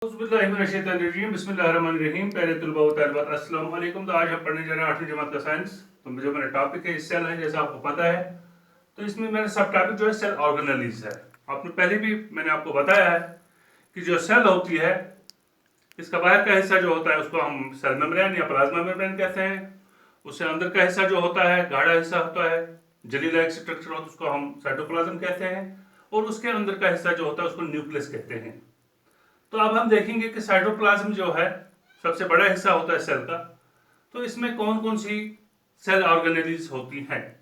बिस्मिल्लाहिर्रहमानिर्रहीम। प्यारे तलबा व तालिबात, अस्सलाम वालेकुम। तो आज हम पढ़ने जा रहे हैं 8वीं जमात का साइंस। तो जो मेरा टॉपिक है सेल है, जैसा आपको पता है। तो इसमें मेरा सब टॉपिक जो है सेल ऑर्गेनेलिज है। आपने पहले भी मैंने आपको बताया है कि जो सेल होती है, इसका बाहर का हिस्सा जो होता है उसको हम सेल मेम्ब्रेन या प्लाज्मा मेम्ब्रेन कहते हैं। उससे अंदर का हिस्सा जो होता है, गाढ़ा हिस्सा होता है, जेली लाइक स्ट्रक्चर होता है, उसको हम साइटोप्लाज्म कहते हैं। और उसके अंदर का हिस्सा जो होता है उसको न्यूक्लियस कहते हैं। तो अब हम देखेंगे कि साइटोप्लाज्म जो है सबसे बड़ा हिस्सा होता है सेल का। तो इसमें कौन कौन सी सेल ऑर्गेनेलिज होती हैं।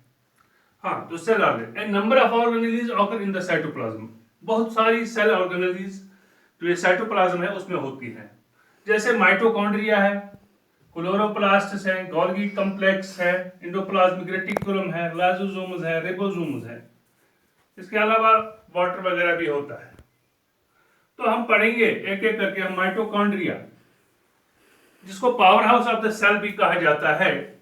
हाँ, तो cell organelle, a number of organelles occur in the cytoplasm. बहुत सारी सेल ऑर्गेनेलिज जो ये साइटोप्लाज्म है उसमें होती हैं। जैसे माइटोकॉन्ड्रिया है, क्लोरोप्लास्ट है, गोल्गी कॉम्प्लेक्स है, एंडोप्लाज्मिक रेटिकुलम है, लाइसोसोम्स है, रिबोसोम्स है। इसके अलावा वाटर वगैरह भी होता है। तो हम पढ़ेंगे एक एक करके। हम माइटोकॉन्ड्रिया, जिसको power house of the cell भी कहा जाता है,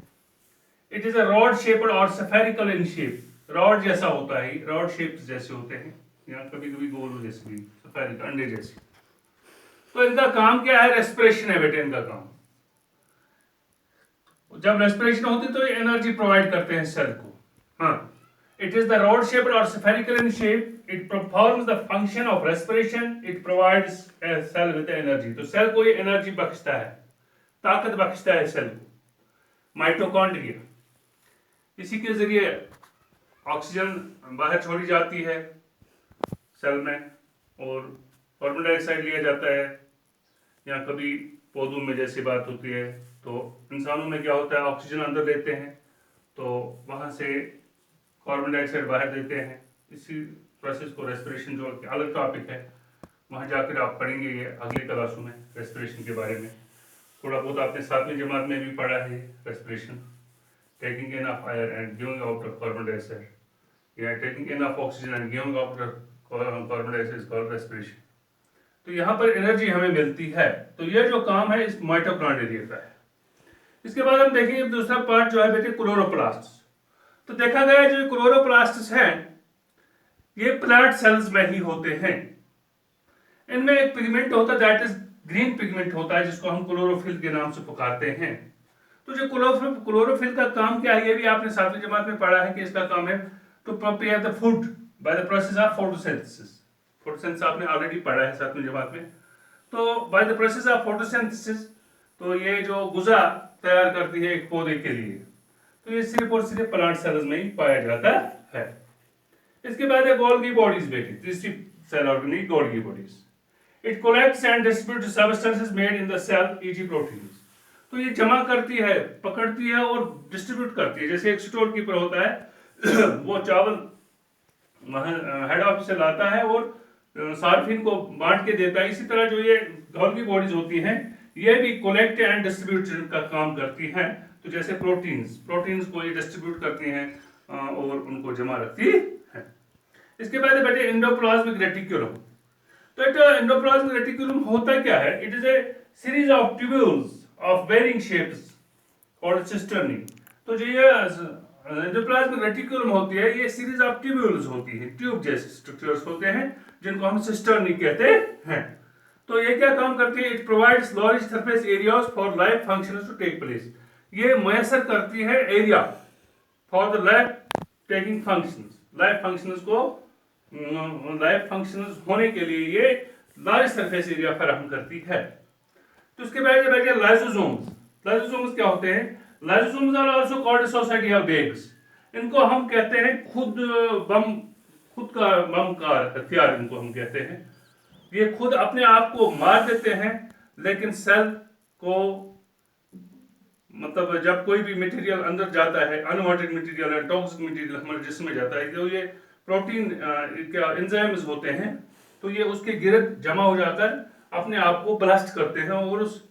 it is a rod shaped और स्फेरिकल इन शेप। रॉड जैसा होता है, रॉड शेप जैसे होते हैं, या कभी कभी गोल जैसे भी, स्फेरिकल अंडे जैसे। तो इनका काम क्या है? रेस्पिरेशन है बेटे इनका काम। जब रेस्पिरेशन होती है तो ये एनर्जी प्रोवाइड करते हैं सेल को। हाँ, it is the rod shaped or spherical in shape. It performs the function of respiration. It provides a cell with energy. तो सेल को ये एनर्जी बख्शता है, ताकत बख्शता है सेल को। माइटोकॉन्ड्रिया, इसी के जरिए ऑक्सीजन बाहर छोड़ी जाती है सेल में, और कार्बन डाइऑक्साइड लिया जाता है। या कभी पौधों में जैसी बात होती है, तो इंसानों में क्या होता है, ऑक्सीजन अंदर लेते हैं तो वहां से कार्बन डाइऑक्साइड बाहर देते हैं। इसी प्रोसेस को रेस्पिरेशन, जो अलग टॉपिक है, वहां जाकर आप पढ़ेंगे ये अगले क्लासों में रेस्पिरेशन के बारे में। थोड़ा बहुत आपने 7वीं जमात में भी पढ़ा है respiration, taking enough air and giving out carbon dioxide, या taking enough oxygen and giving out carbon dioxide is called respiration. तो यहाँ पर एनर्जी हमें मिलती है। तो ये जो काम है इस माइटोकॉन्ड्रिया का है। इसके बाद हम देखेंगे दूसरा पार्ट जो है बेटे क्लोरोप्लास्ट। तो देखा गया जो क्लोरोप्लास्ट हैं ये प्लांट सेल्स में ही होते हैं। इनमें एक पिगमेंट होता है, दैट इज ग्रीन पिगमेंट होता है, जिसको हम क्लोरोफिल के नाम से पुकारते हैं। तो जो क्लोरोफिल का काम क्या है, ये भी आपने 7वीं जमात में पढ़ा है कि इसका काम है to prepare the food by the process of photosynthesis. Photosynthesis आपने ऑलरेडी पढ़ा है 7वीं जमात में। तो by the process of photosynthesis, तो ये जो गुजा तैयार करती है एक पौधे के लिए, तो ये सिर्फ और सिर्फ प्लांट सेल्स में ही पाया जाता है। इसके बाद है गोल्गी बॉडीज बेटी, तीसरी cell organelle Golgi bodies. It collects and distributes substances made in the cell easy proteins. तो ये जमा करती है, पकड़ती है और डिस्ट्रीब्यूट करती है। जैसे एक स्टोर कीपर होता है वो चावल हेड ऑफिस से लाता है और सार्फिन को बांट के देता है। इसी तरह जो ये गोल्गी बॉडीज होती हैं, ये भी कलेक्ट एंड डिस्ट्रीब्यूट का काम करती हैं। तो जैसे प्रोटीन्स को ये डिस्ट्रीब्यूट करती हैं और उनको जमा रखती है। इसके बाद बेटे एंडोप्लाज्मिक रेटिकुलम। तो एंडोप्लाज्मिक रेटिकुलम होता क्या है? It is a series of tubules of varying shapes called cisternae. तो जो ये एंडोप्लाज्मिक रेटिकुलम होती है, ये सीरीज ऑफ ट्यूब्यूल्स होती है, ट्यूब जैसे स्ट्रक्चर्स होते हैं, जिनको हम सिस्टर्नी कहते हैं। तो ये क्या काम करती है? It provides large surface areas for life functions to take place. ये मुयसर करती है area for the life taking functions. Life functions होने के लिए ये लार्ज सरफेस एरिया फराहम करती है। तो उसके बाद बैठे लाइसोसोम्स। लाइसोसोम्स क्या होते हैं? Lysosomes are also called society of bags. इनको हम कहते हैं खुद का बम का हथियार, इनको हम कहते हैं। ये खुद अपने आप को मार देते हैं, लेकिन सेल को, मतलब जब कोई भी मटेरियल अंदर जाता है, अनवांटेड मटेरियल है, टॉक्सिक मटेरियल हमारे जिस्म में जाता है, तो ये प्रोटीन क्या एंजाइम्स होते हैं, तो ये उसके गिर्द जमा हो जाकर अपने आप को ब्लास्ट करते हैं और उस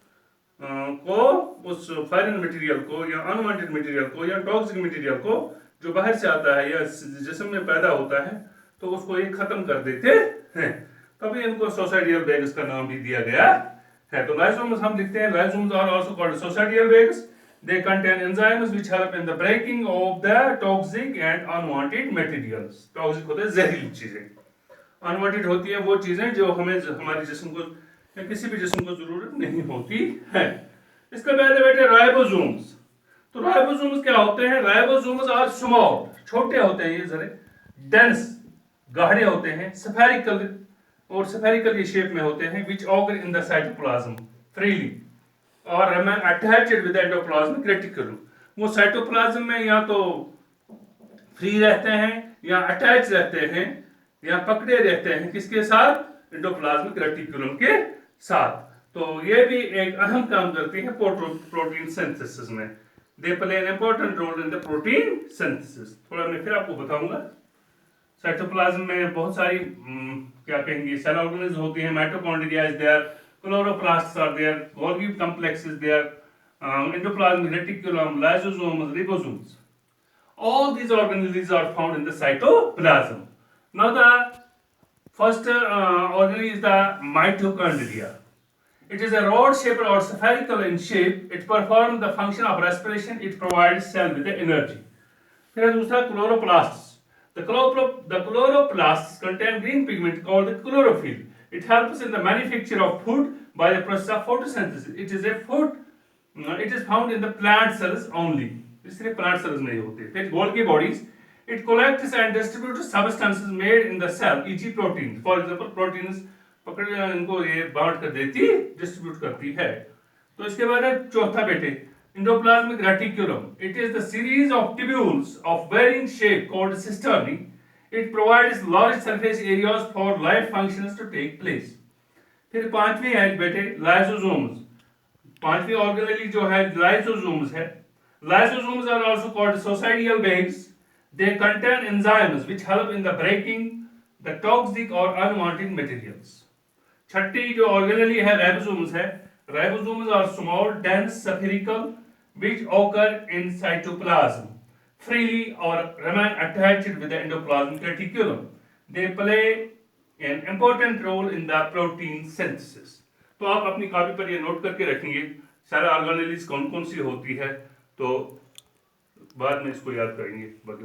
फॉरेन मटेरियल को या अनवांटेड मटेरियल को या टॉक्सिक मटेरियल को जो बाहर से आता है या जिस्म में पैदा होता है, तो उसको ये खत्म कर देते हैं। तभी इनको सोसाइटियल बैग्स का नाम भी दिया गया है। तो लाइसोसोम्स हम लिखते हैं, lysosomes are also called societal bags. They contain enzymes which help in the breaking of the toxic and unwanted materials. Toxic होते हैं जहरीली चीजें, अनवांटेड होती है वो चीजें जो हमें हमारे जिस्म को या किसी भी जिस्म को जरूरत नहीं होती है। इसके बाद बेटे राइबोसोम्स। तो राइबोसोम्स क्या होते हैं? राइबोसोम्स आर स्मॉल, छोटे होते हैं, ये जरे डेंस, गाढ़े होते हैं, स्फेरिकल और स्फेरिकल शेप में होते हैं, which occur in the cytoplasm freely और remain attached with endoplasmic reticulum. वो साइटोप्लाज्म में या तो फ्री रहते हैं या अटैच रहते हैं या पकड़े रहते हैं, किसके साथ? एंडोप्लाज्मिक रेटिकुलम के साथ। तो ये भी एक अहम काम करती है प्रोटीन सिंथेसिस में। They play an important role in the protein synthesis. थोड़ा मैं फिर आपको बताऊंगा। साइटोप्लाज्म में बहुत सारी क्या कहेंगे सेल ऑर्गेनेल्स होती हैं। Mitochondria is there, chloroplasts are there, Golgi complex is there, endoplasmic reticulum, lysosomes, ribosomes. All these organelles are found in the cytoplasm. Now the first organelle is the mitochondria. It is a rod-shaped or spherical in shape. It performs the function of respiration. It provides cell with the energy. फिर दूसरा chloroplasts. The chloroplasts contain green pigment called the chlorophyll. It helps in the manufacture of food by the process of photosynthesis. It is found in the plant cells only. इसलिए plant cells में ही होते हैं। फिर Golgi bodies, it collects and distributes substances made in the cell, e g. Protein. For example proteins पकड़ इनको ये बांट कर देती, डिस्ट्रीब्यूट करती है। तो इसके बाद है चौथा बेटे endoplasmic reticulum. It is the series of tubules of varying shape called cisternae. It provides large surface areas for life functions to take place. फिर पांचवी है बेटे लाइसोसोम्स। पांचवी ऑर्गेनेली जो है लाइसोसोम्स है। Lysosomes are also called suicidal bags. They contain enzymes which help in the breaking the toxic or unwanted materials. छठी जो organelle है ribosomes है। Ribosomes are small, dense, spherical, which occur in cytoplasm freely or remain attached with the endoplasmic reticulum. They play an important role in the protein synthesis. तो आप अपनी copy पर ये note करके रखेंगे सारा ऑर्गेनेल्स कौन कौन सी होती है, तो बाद में इसको याद करेंगे। बाकी